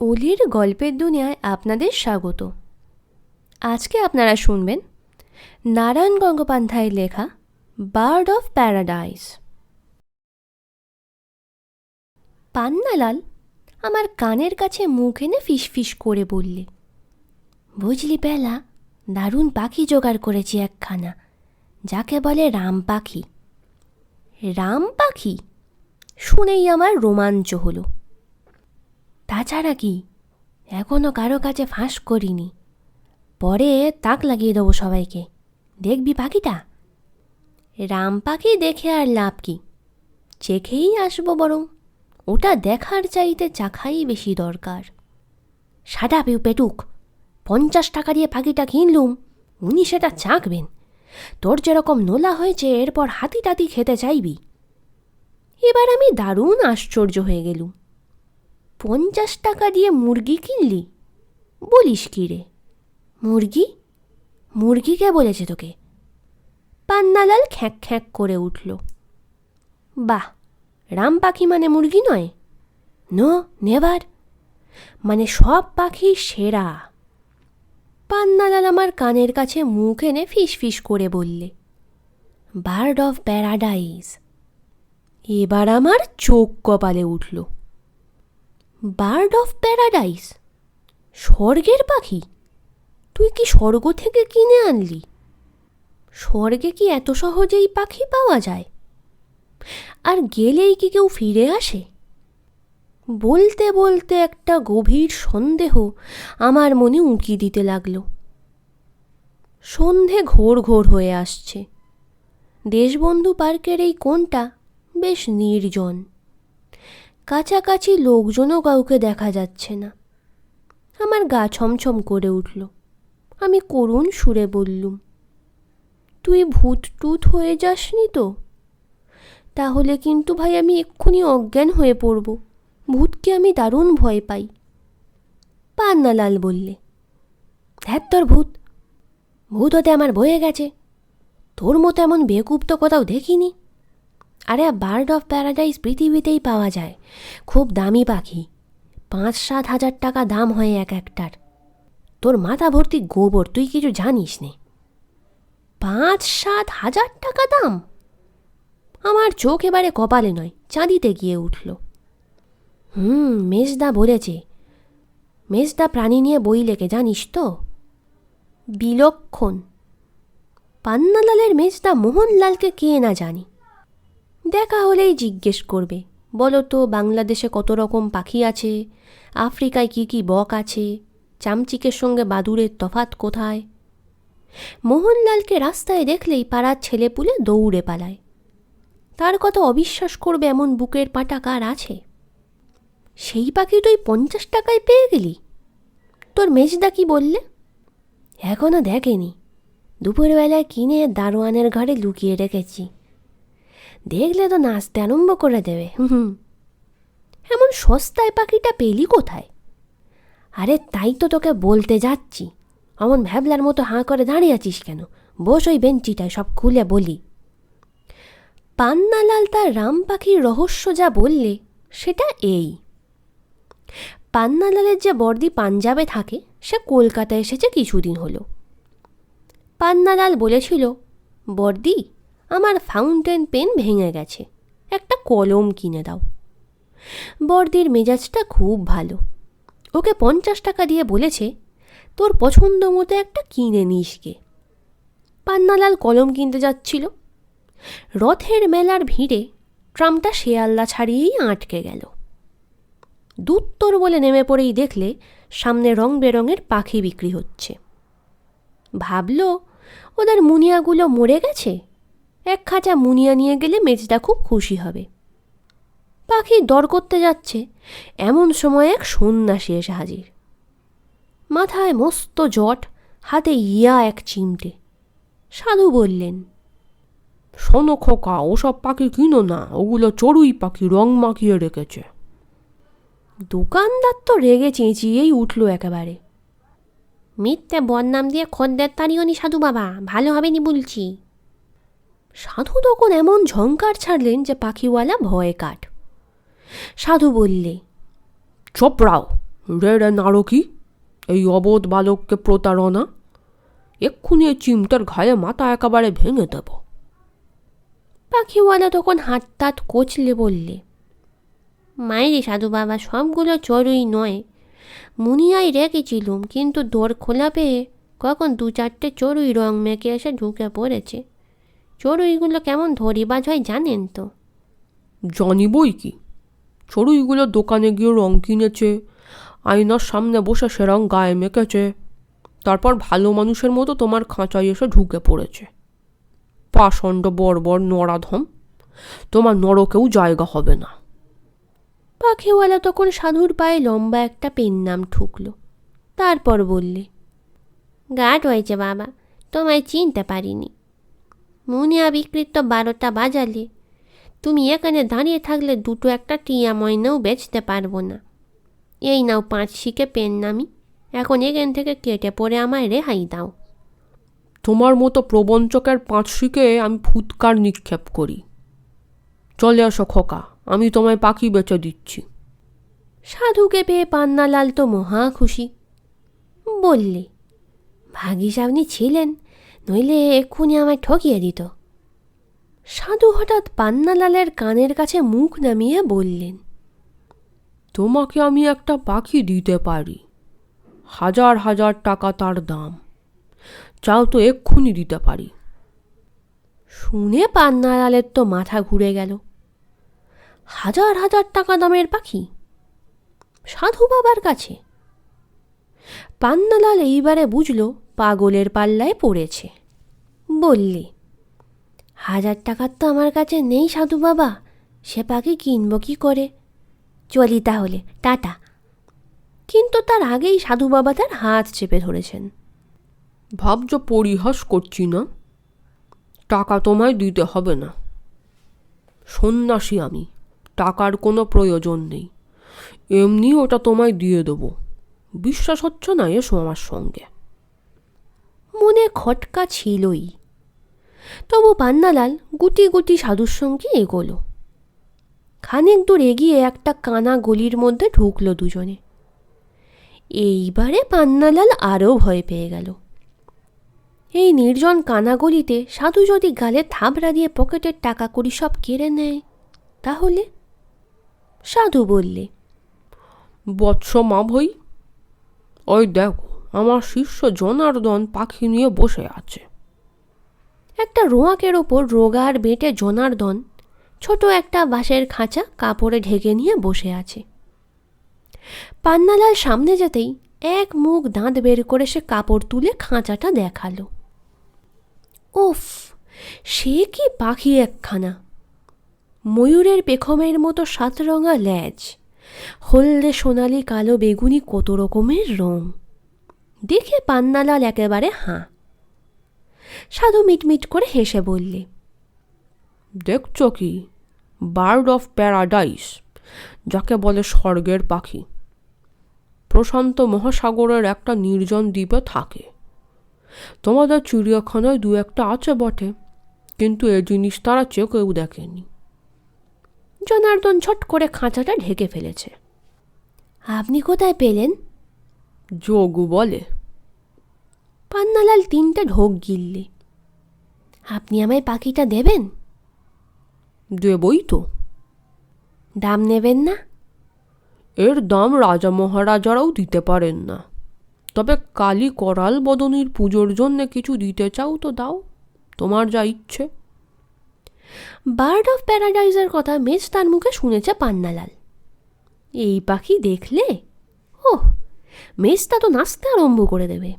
অলির গল্পের দুনিয়ায় আপনাদের স্বাগত। আজকে আপনারা শুনবেন নারায়ণ গঙ্গোপাধ্যায়ের লেখা বার্ড অফ প্যারাডাইস। পান্নালাল আমার কানের কাছে মুখ এনে ফিসফিস করে বললে, বুঝলি বেলা, দারুণ পাখি জোগাড় করেছি একখানা, যাকে বলে রাম পাখি। রাম পাখি শুনেই আমার রোমাঞ্চ হলো। তাছাড়া কি, এখনও কারো কাছে ফাঁস করিনি, পরে তাক লাগিয়ে দেবো সবাইকে। দেখবি পাখিটা? রাম পাখি দেখে আর লাভ কি, চেখেই আসবো বরং। ওটা দেখার চাইতে চাখাই বেশি দরকার। সাদা পেটুক, 50 টাকা দিয়ে পাখিটা কিনলুম, উনি সেটা চাখবেন। তোর যেরকম নোলা হয়েছে এরপর হাতি টাতি খেতে চাইবি। এবার আমি দারুণ আশ্চর্য হয়ে গেলুম। 50 টাকা দিয়ে মুরগি কিনলি? বলিস কি রে? মুরগি? মুরগি কে বলেছে তোকে? পান্নালাল খ্যাঁক খ্যাঁক করে উঠল। বাহ, রাম পাখি মানে মুরগি নয়? No, never. মানে সব পাখি সেরা। পান্নালাল আমার কানের কাছে মুখ এনে ফিসফিস করে বললে, বার্ড অফ প্যারাডাইস। এবার আমার চোখ কপালে উঠল। Bird of paradise? স্বর্গের পাখি? তুই কি স্বর্গ থেকে কিনে আনলি? স্বর্গে কি এত সহজেই পাখি পাওয়া যায়? আর গেলেই কি কেউ ফিরে আসে? বলতে বলতে একটা গভীর সন্দেহ আমার মনে উঁকি দিতে লাগলো। সন্ধে ঘোর ঘোর হয়ে আসছে। দেশবন্ধু পার্কের এই কোণটা বেশ নির্জন। কাছাকাছি লোকজনও কাউকে দেখা যাচ্ছে না। আমার গা ছমছম করে উঠল। আমি করুণ সুরে বললুম, তুই ভূত টুত হয়ে যাসনি তো? তাহলে কিন্তু ভাই আমি এক্ষুনি অজ্ঞান হয়ে পড়ব। ভূতকে আমি দারুণ ভয় পাই। পান্নালাল বললে, ধ্যাত তোর ভূত, ভূত হতে আমার বয়ে গেছে। তোর মতো এমন বেকুব তো কোথাও দেখিনি। আরে বার্ড অফ প্যারাডাইস পৃথিবীতেই পাওয়া যায়, খুব দামি পাখি। 5-7 হাজার টাকা দাম হয় এক একটার। তোর মাথা ভর্তি গোবর, তুই কিছু জানিস নে। 5-7 হাজার টাকা দাম? আমার চোখ এবারে কপালে নয় চাঁদিতে গিয়ে উঠল। মেজদা বলেছে। মেজদা প্রাণী নিয়ে বই লেখে, জানিস তো? বিলক্ষণ। পান্নালালের মেজদা মোহনলালকে কে না জানি। দেখা হলেই জিজ্ঞেস করবে, বলো তো বাংলাদেশে কত রকম পাখি আছে, আফ্রিকায় কি কি বক আছে, চামচিকের সঙ্গে বাদুড়ের তফাৎ কোথায়। মোহনলালকে রাস্তায় দেখলেই পাড়ার ছেলেপুলে দৌড়ে পালায়। তার কথা অবিশ্বাস করবে এমন বুকের পাটা কার আছে? সেই পাখি তুই 50 টাকায় পেয়ে গেলি? তোর মেজদা কি বললে? এখনো দেখেনি, দুপুরবেলায় কিনে দারোয়ানের ঘরে লুকিয়ে রেখেছি। দেখলে তো নাচতে আরম্ভ করে দেবে। এমন সস্তায় পাখিটা পেলি কোথায়? আরে তাই তো তোকে বলতে যাচ্ছি। অমন ভ্যাবলার মতো হাঁ করে দাঁড়িয়ে আছিস কেন? বস ওই বেঞ্চিটায়, সব খুলে বলি। পান্নালাল তার রাম পাখির রহস্য যা বললে সেটা এই। পান্নালালের যে বর্দি পাঞ্জাবে থাকে, সে কলকাতায় এসেছে কিছুদিন হলো। পান্নালাল বলেছিল, বর্দি আমার ফাউন্টেন পেন ভেঙে গেছে, একটা কলম কিনে দাও। বর্দির মেজাজটা খুব ভালো। ওকে 50 টাকা দিয়ে বলেছে, তোর পছন্দ মতো একটা কিনে নিস গে। পান্নালাল কলম কিনতে যাচ্ছিল। রথের মেলার ভিড়ে ট্রামটা শেয়াল্লা ছাড়িয়েই আটকে গেল। দুত্তর বলে নেমে পড়েই দেখলে সামনে রং বেরঙের পাখি বিক্রি হচ্ছে। ভাবল ওদের মুনিয়াগুলো মরে গেছে, এক খাঁচা মুনিয়া নিয়ে গেলে মেজদা খুব খুশি হবে। পাখি দর করতে যাচ্ছে, এমন সময় এক সন্ন্যাসী এসে হাজির। মাথায় মস্ত জট, হাতে ইয়া এক চিমটে। সাধু বললেন, শোনো খোকা, ওসব পাখি কিনো না, ওগুলো চড়ুই পাখি, রং মাখিয়ে রেখেছে। দোকানদার তো রেগে চেঁচিয়েই উঠল একেবারে। মিথ্যে বদনাম দিয়ে খদ্দের তাড়িও নি সাধু বাবা, ভালো হবে নি বলছি। সাধু তখন এমন ঝংকার ছাড়লেন যে পাখিওয়ালা ভয়ে কাঠ। সাধু বললে, চোপড়াও, রে রে নারকী, এই অবোধ বালককে প্রতারণা! এক্ষুনি এই চিমটার ঘায়ে মাথা একেবারে ভেঙে দেব। পাখিওয়ালা তখন হাত তাত কচলে বললে, মাইরে সাধু বাবা, সবগুলো চড়ুই নয়। মুনিয়ায় রেখেছিলুম, কিন্তু দোর খোলা পেয়ে কখন 2-4টে চড়ুই রং মেখে এসে ঢুকে পড়েছে। চড়ুইগুলো কেমন ধরিবাজ হয় জানেন তো? জানি বই কি, চড়ুইগুলো দোকানে গিয়ে রং কিনেছে, আয়নার সামনে বসে সে রং গায়ে মেখেছে, তারপর ভালো মানুষের মতো তোমার খাঁচায় এসে ঢুকে পড়েছে। পাষণ্ড বর্বর নরাধম, তোমার নরকেও জায়গা হবে না। পাখিওয়ালা তখন সাধুর পায়ে লম্বা একটা পেন নাম ঠুকলো। তারপর বললে, গাঢ় হয়েছে বাবা, তোমায় চিনতে পারিনি। মুনিয়া বিকৃত 12টা বাজালে, তুমি এখানে দাঁড়িয়ে থাকলে দুটো একটা টিয়া ময়নাও বেচতে পারবো না। এই নাও 5 শিকে পেন নামি, এখন এখান থেকে কেটে পড়ে আমায় রেহাই দাও। তোমার মতো প্রবঞ্চকের 5 শিকে আমি ফুৎকার নিক্ষেপ করি। চলে আসো খোকা, আমি তোমায় পাখি বেচে দিচ্ছি। সাধুকে পেয়ে পান্নালাল তো মহা খুশি। বললে, ভাগিস আপনি ছিলেন, নইলে এক্ষুনি আমায় ঠকিয়ে দিত। সাধু হঠাৎ পান্নালালের কানের কাছে মুখ নামিয়ে বললেন, তোমাকে আমি একটা পাখি দিতে পারি, 1000 টাকা তার দাম। চাও তো এক্ষুনি দিতে পারি। শুনে পান্নালালের তো মাথা ঘুরে গেল। 1000 টাকা দামের পাখি সাধু বাবার কাছে? পান্নালাল এইবারে বুঝল পাগলের পাল্লায় পড়েছে। বললে, 1000 টাকার তো আমার কাছে নেই সাধু বাবা, সে পাখি কিনব কি করে? চলি তাহলে, টাটা। কিন্তু তার আগেই সাধু বাবা তার হাত চেপে ধরেছেন। ভাবছ পরিহাস করছি না? টাকা তোমায় দিতে হবে না। সন্ন্যাসী আমি, টাকার কোনো প্রয়োজন নেই। এমনি ওটা তোমায় দিয়ে দেবো। বিশ্বাস হচ্ছে না? এসো আমার সঙ্গে। মনে খটকা ছিলই, তবু পান্নালাল গুটি গুটি সাধুর সঙ্গে এগোলো। খানিক দূর এগিয়ে একটা কানা গলির মধ্যে ঢুকলো দুজনে। এইবারে পান্নালাল আরও ভয় পেয়ে গেল। এই নির্জন কানা গলিতে সাধু যদি গালে থাবড়া দিয়ে পকেটের টাকা কড়ি সব কেড়ে নেয় তাহলে? সাধু বললে, বৎস মা ভই, ওই দেখো আমার শিষ্য জনার্দন পাখি নিয়ে বসে আছে। একটা রোঁয়াকের ওপর রোগা আর বেটে জনার্দন ছোট একটা বাঁশের খাঁচা কাপড়ে ঢেকে নিয়ে বসে আছে। পান্নালাল সামনে যেতেই এক মুখ দাঁত বের করে সে কাপড় তুলে খাঁচাটা দেখালো। উফ, সে কি পাখি একখানা! ময়ূরের পেখমের মতো 7 রঙা ল্যাজ, হলদে সোনালি কালো বেগুনি কত রকমের রং। দেখে পান্নালাল একেবারে হাঁ। সাধু মিটমিট করে হেসে বললে, দেখছ কি, বার্ড অফ প্যারাডাইস, যাকে বলে স্বর্গের পাখি। প্রশান্ত মহাসাগরের একটা নির্জন দ্বীপে থাকে। তোমাদের চিড়িয়াখানায় 2-1টা আছে বটে, কিন্তু এ জিনিস তারা চোখেও দেখেনি। জনার্দন ছট করে খাঁচাটা ঢেকে ফেলেছে। আপনি কোথায় পেলেন? যোগু বলে। পান্নালাল 3টে ঢোক গিললে। আপনি আমায় পাখিটা দেবেন? দেবই তো। দাম নেবেন না? এর দাম রাজা মহারাজারাও দিতে পারেন না, তবে কালী করাল বদনীর পুজোর জন্যে কিছু দিতে চাও তো দাও, তোমার যা ইচ্ছে। বার্ড অফ প্যারাডাইজের কথা মেজ তার মুখে শুনেছে পান্নালাল। এই পাখি দেখলে ওহ, মেজটা তো নাচতে আরম্ভ করে দেবে।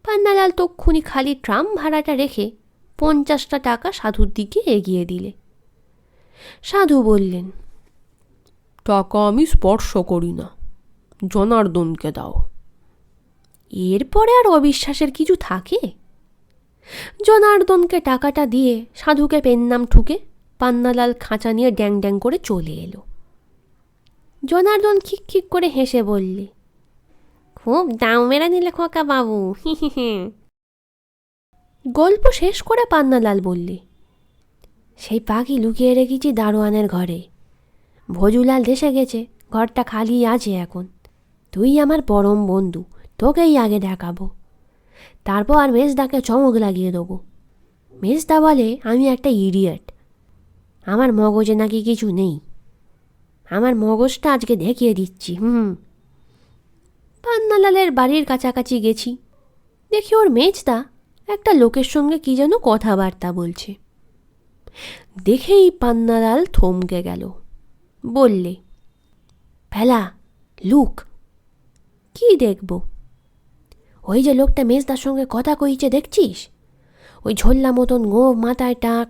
পান্নালাল তক্ষুনি খালি ট্রাম ভাড়াটা রেখে 50টা টাকা সাধুর দিকে এগিয়ে দিলে। সাধু বললেন, টাকা আমি স্পর্শ করি না, জনার্দনকে দাও। এরপরে আর অবিশ্বাসের কিছু থাকে? জনার্দনকে টাকাটা দিয়ে সাধুকে পেন নাম ঠুকে পান্নালাল খাঁচা নিয়ে ড্যাং ড্যাং করে চলে এলো। জনার্দন খিক খিক করে হেসে বললে, খুব দাম মেরা নিলে খোকা বাবু, হি হি হি। গল্প শেষ করে পান্নালাল বললে, সেই পাখি লুকিয়ে রেখেছি দারোয়ানের ঘরে। ভজুলাল দেশে গেছে, ঘরটা খালি আছে এখন। তুই আমার পরম বন্ধু, তোকেই আগে দেখাবো, তারপর মেজদাকে চমক লাগিয়ে দেবো। মেজদা বলে আমি একটা ইডিয়েট, আমার মগজে নাকি কিছু নেই। আমার মগজটা আজকে দেখিয়ে দিচ্ছি। পান্নালালের বাড়ির কাছাকাছি গেছি, দেখি ওর মেজদা একটা লোকের সঙ্গে কি যেন কথাবার্তা বলছে। দেখেই পান্নালাল থমকে গেল, বললে, ভেলা, লুক। কি দেখব? ওই যে লোকটা মেজদার সঙ্গে কথা কইছে দেখছিস, ওই ঝোল্লা মতন গোঁফ, মাথায় টাক,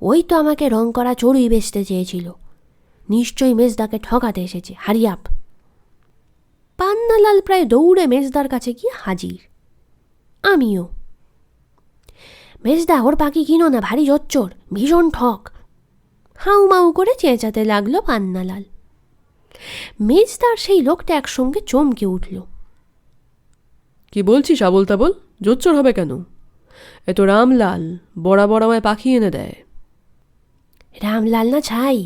ওই তো আমাকে রং করা চড়ুই বেচতে চেয়েছিল। নিশ্চয়ই মেজদাকে ঠকাতে এসেছে। হারিয়াপ। পান্নালাল প্রায় দৌড়ে মেজদার কাছে গিয়ে হাজির। আমিও। মেজদা, ওর পাখি কিনো না, ভারী জচ্চর, ভীষণ ঠক। হাউমাউ করে চেঁচাতে লাগলো পান্নালাল। মেজদার সেই লোকটা একসঙ্গে চমকে উঠল। কি বলছিস আবল তাবল? জোচ্চর হবে কেন? এ তো রামলাল, বরাবর আমায় পাখি এনে দেয়। রামলাল না ছাই,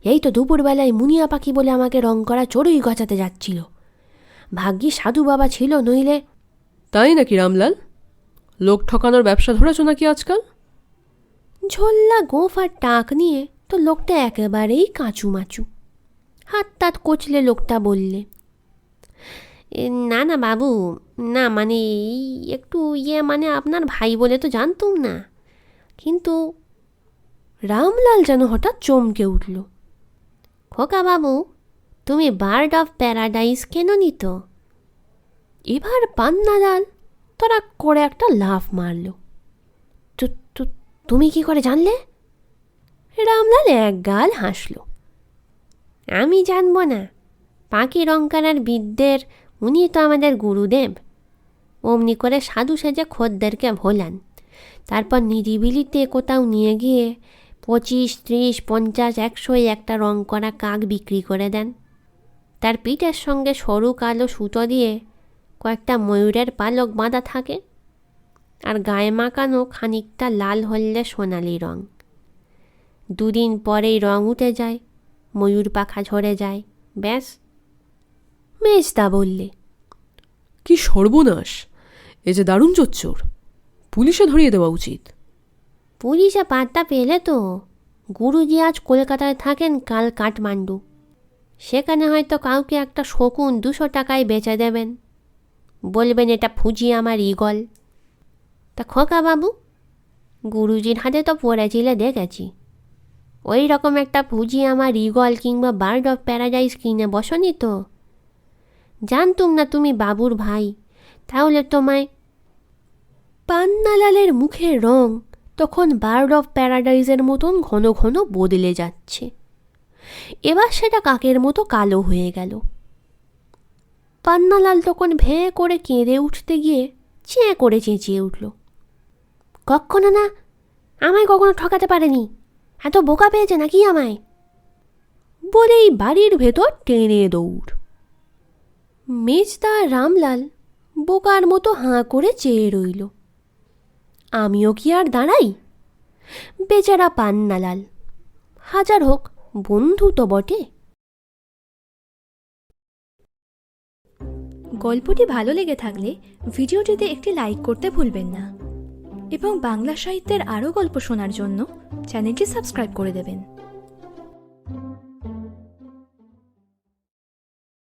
এই তো দুপুরবেলায় মুনিয়া পাখি বলে আমাকে রং করা চড়ুই গচাতে যাচ্ছিল। ভাগ্যি সাধু বাবা ছিল, নইলে। তাই নাকি রামলাল? লোক ঠকানোর ব্যবসা ধরেছ নাকি আজকাল? ঝোল্লা গোঁফ আর টাক নিয়ে তো লোকটা একেবারেই কাঁচুমাচু। হাত তাত কচলে লোকটা বললে, না না বাবু, না মানে একটু মানে আপনার ভাই বলে তো জানতুম না, কিন্তু। রামলাল যেন হঠাৎ চমকে উঠল। খোকা বাবু, তুমি বার্ড অফ প্যারাডাইস কেন নিত? এবার পান্নালাল তোরা করে একটা লাফ মারল। তুমি কি করে জানলে? রামলাল একগাল হাসল। আমি জানবো না? পাখি রং করার বিদ্যের উনি তো আমাদের গুরুদেব। অমনি করে সাধু সেজে খদ্দেরকে ভোলান, তারপর নিরিবিলিতে কোথাও নিয়ে গিয়ে 25, 30, 50, 100 একটা রং করা কাক বিক্রি করে দেন। তার পিঠের সঙ্গে সরু কালো সুতো দিয়ে কয়েকটা ময়ূরের পালক বাঁধা থাকে, আর গায়ে মাখানো খানিকটা লাল হলদে সোনালি রং। দুদিন পরেই রং উঠে যায়, ময়ূর পাখা ঝরে যায়, ব্যাস। মেজদা বললে, কি সর্বনাশ! এ যে দারুণ জোচ্চর, পুলিশে ধরিয়ে দেওয়া উচিত। পুলিশে পাত্তা পেলে তো। গুরুজি আজ কলকাতায় থাকেন, কাল কাঠমান্ডু। সেখানে হয়তো কাউকে একটা শকুন 200 টাকায় বেচে দেবেন, বলবেন এটা ফুজি আমার ঈগল। তা খোকা বাবু, গুরুজির হাতে তো পড়েছিলে দেখেছি, ওই রকম একটা ফুজি আমার ঈগল কিংবা বার্ড অফ প্যারাডাইস কিনে বসনি তো? জানতুম না তুমি বাবুর ভাই, তাহলে তোমায়। পান্নালালের মুখের রং তখন বার্ড অফ প্যারাডাইসের মতন ঘন ঘন বদলে যাচ্ছে। এবার সেটা কাকের মতো কালো হয়ে গেল। পান্নালাল তখন ভেঁ করে কেঁদে উঠতে গিয়ে চেঁ করে চেঁচিয়ে উঠল, কখনো না, আমায় কখনো ঠকাতে পারেনি, এত বোকা পেয়েছে নাকি আমায়? বলেই বাড়ির ভেতর টেনে দৌড়। মেজদা রামলাল বোকার মতো হাঁ করে চেয়ে রইল। আমিও কি আর দাঁড়াই? বেচারা পান্নালাল, হাজার হোক বন্ধু তো বটে। গল্পটি ভালো লেগে থাকলে ভিডিওটিতে একটি লাইক করতে ভুলবেন না এবং বাংলা সাহিত্যের আরও গল্প শোনার জন্য চ্যানেলটি সাবস্ক্রাইব করে দেবেন।